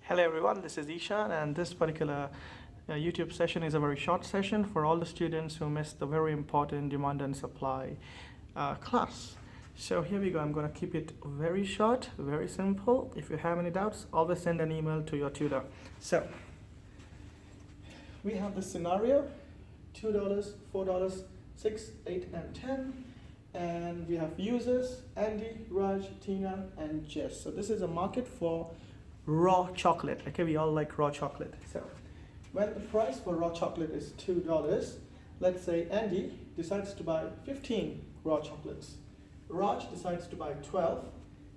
Hello everyone, this is Eshan, and this particular YouTube session is a very short session for all the students who missed the very important demand and supply class. So here we go. I'm going to keep it very short, very simple. If you have any doubts, always send an email to your tutor. So we have this scenario: $2, $4, 6, 8, and 10. And we have users: Andy, Raj, Tina, and Jess. So this is a market for raw chocolate. Okay, we all like raw chocolate. So when the price for raw chocolate is $2, let's say Andy decides to buy 15 raw chocolates. Raj decides to buy 12.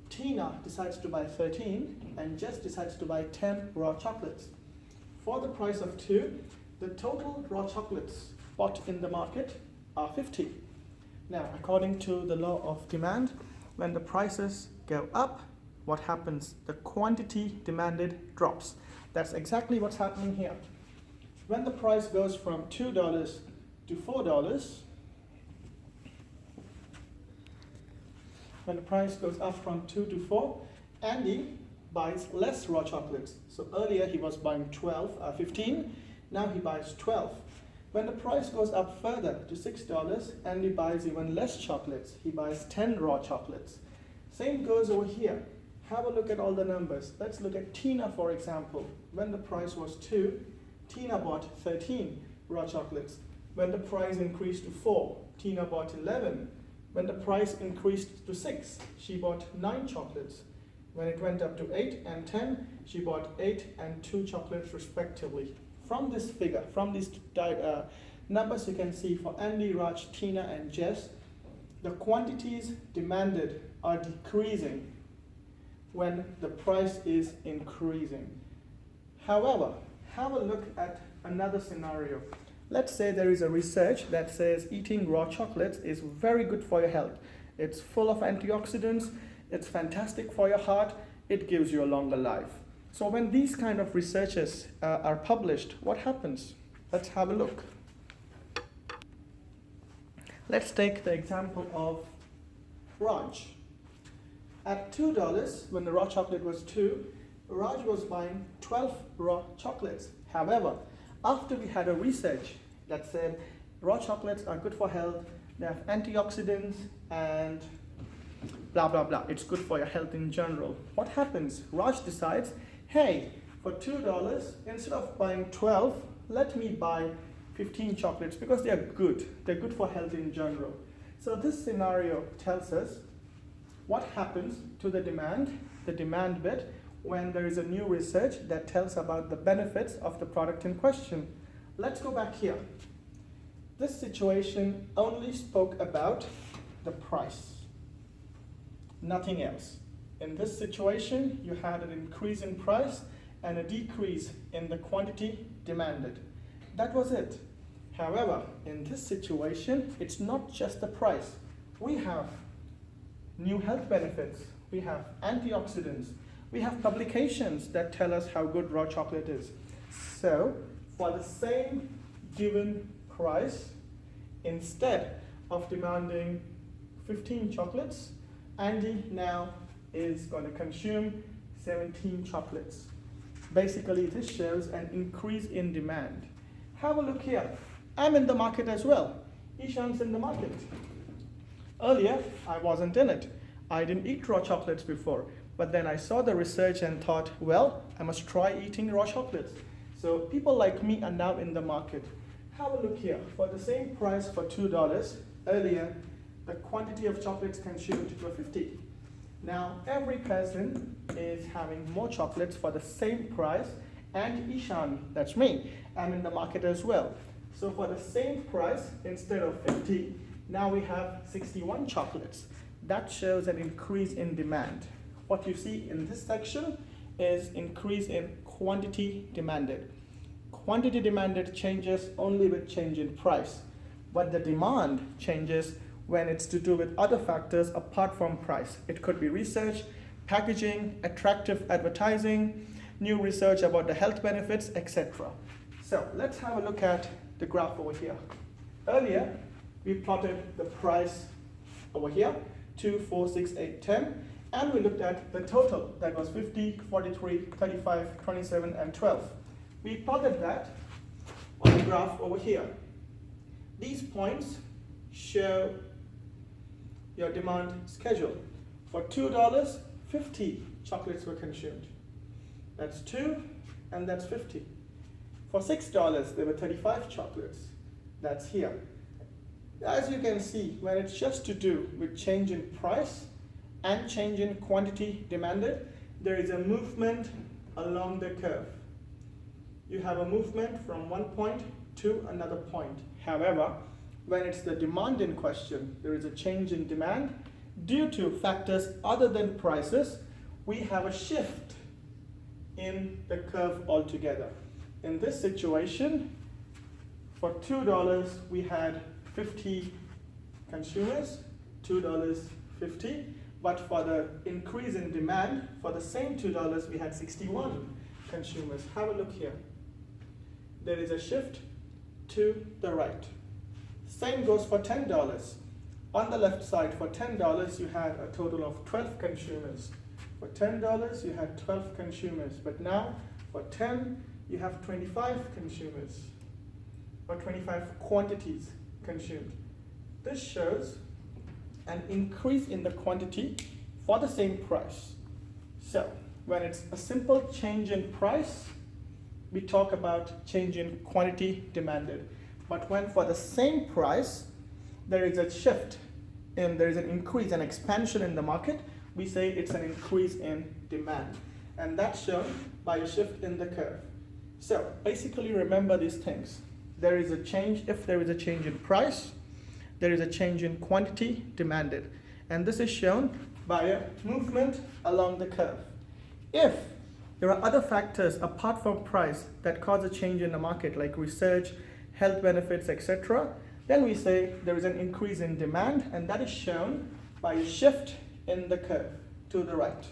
Tina decides to buy 13. And Jess decides to buy 10 raw chocolates. For the price of 2, the total raw chocolates bought in the market are 50. Now, according to the law of demand, when the prices go up, what happens? The quantity demanded drops. That's exactly what's happening here. When the price goes from $2 to $4, when the price goes up from 2 to 4, Andy buys less raw chocolates. So earlier he was buying 15, now he buys 12. When the price goes up further to $6, Andy buys even less chocolates. He buys 10 raw chocolates. Same goes over here. Have a look at all the numbers. Let's look at Tina, for example. When the price was 2, Tina bought 13 raw chocolates. When the price increased to 4, Tina bought 11. When the price increased to 6, she bought 9 chocolates. When it went up to 8 and 10, she bought 8 and 2 chocolates respectively. From this figure, from these numbers, you can see for Andy, Raj, Tina, and Jess, the quantities demanded are decreasing when the price is increasing. However, have a look at another scenario. Let's say there is a research that says eating raw chocolates is very good for your health. It's full of antioxidants, it's fantastic for your heart, it gives you a longer life. So when these kind of researches are published, what happens? Let's have a look. Let's take the example of Raj. At $2, when the raw chocolate was 2, Raj was buying 12 raw chocolates. However, after we had a research that said raw chocolates are good for health, they have antioxidants and blah, blah, blah. It's good for your health in general. What happens? Raj decides, hey, for $2, instead of buying 12, let me buy 15 chocolates because they are good. They're good for health in general. So this scenario tells us what happens to the demand bit, when there is a new research that tells about the benefits of the product in question. Let's go back here. This situation only spoke about the price, nothing else. In this situation, you had an increase in price and a decrease in the quantity demanded. That was it. However, in this situation, it's not just the price. We have new health benefits, we have antioxidants, we have publications that tell us how good raw chocolate is. So, for the same given price, instead of demanding 15 chocolates, Andy now is going to consume 17 chocolates. Basically, this shows an increase in demand. Have a look here. I'm in the market as well. Eshan's in the market. Earlier, I wasn't in it. I didn't eat raw chocolates before. But then I saw the research and thought, well, I must try eating raw chocolates. So people like me are now in the market. Have a look here. For the same price for $2, earlier, the quantity of chocolates consumed were 50. Now, every person is having more chocolates for the same price, and Eshan, that's me, I'm in the market as well. So for the same price, instead of 50, now we have 61 chocolates. That shows an increase in demand. What you see in this section is increase in quantity demanded. Quantity demanded changes only with change in price, but the demand changes when it's to do with other factors apart from price. It could be research, packaging, attractive advertising, new research about the health benefits, etc. So let's have a look at the graph over here. Earlier, we plotted the price over here, 2, 4, 6, 8, 10, And we looked at the total, that was 50, 43, 35, 27, and 12. We plotted that on the graph over here. These points show your demand schedule. For $2, 50 chocolates were consumed. That's 2, and that's 50. For $6, there were 35 chocolates. That's here. As you can see, when it's just to do with change in price and change in quantity demanded, there is a movement along the curve. You have a movement from one point to another point. However, when it's the demand in question, there is a change in demand. Due to factors other than prices, we have a shift in the curve altogether. In this situation, for $2, we had 50 consumers, $2.50. But for the increase in demand, for the same $2, we had 61 consumers. Have a look here. There is a shift to the right. Same goes for $10. On the left side, for $10, you had a total of 12 consumers. For $10, you had 12 consumers. But now, for 10, you have 25 consumers, or 25 quantities consumed. This shows an increase in the quantity for the same price. So, when it's a simple change in price, we talk about change in quantity demanded. But when for the same price, there is a shift, and there is an increase, an expansion in the market, we say it's an increase in demand. And that's shown by a shift in the curve. So basically remember these things. There is a change, if there is a change in price, there is a change in quantity demanded. And this is shown by a movement along the curve. If there are other factors apart from price that cause a change in the market, like research, health benefits, etc., then we say there is an increase in demand, and that is shown by a shift in the curve to the right.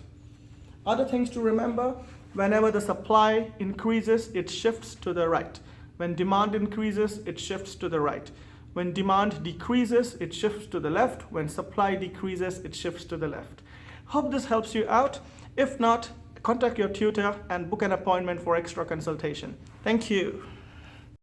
Other things to remember: whenever the supply increases, it shifts to the right. When demand increases, it shifts to the right. When demand decreases, it shifts to the left. When supply decreases, it shifts to the left. Hope this helps you out. If not, contact your tutor and book an appointment for extra consultation. Thank you.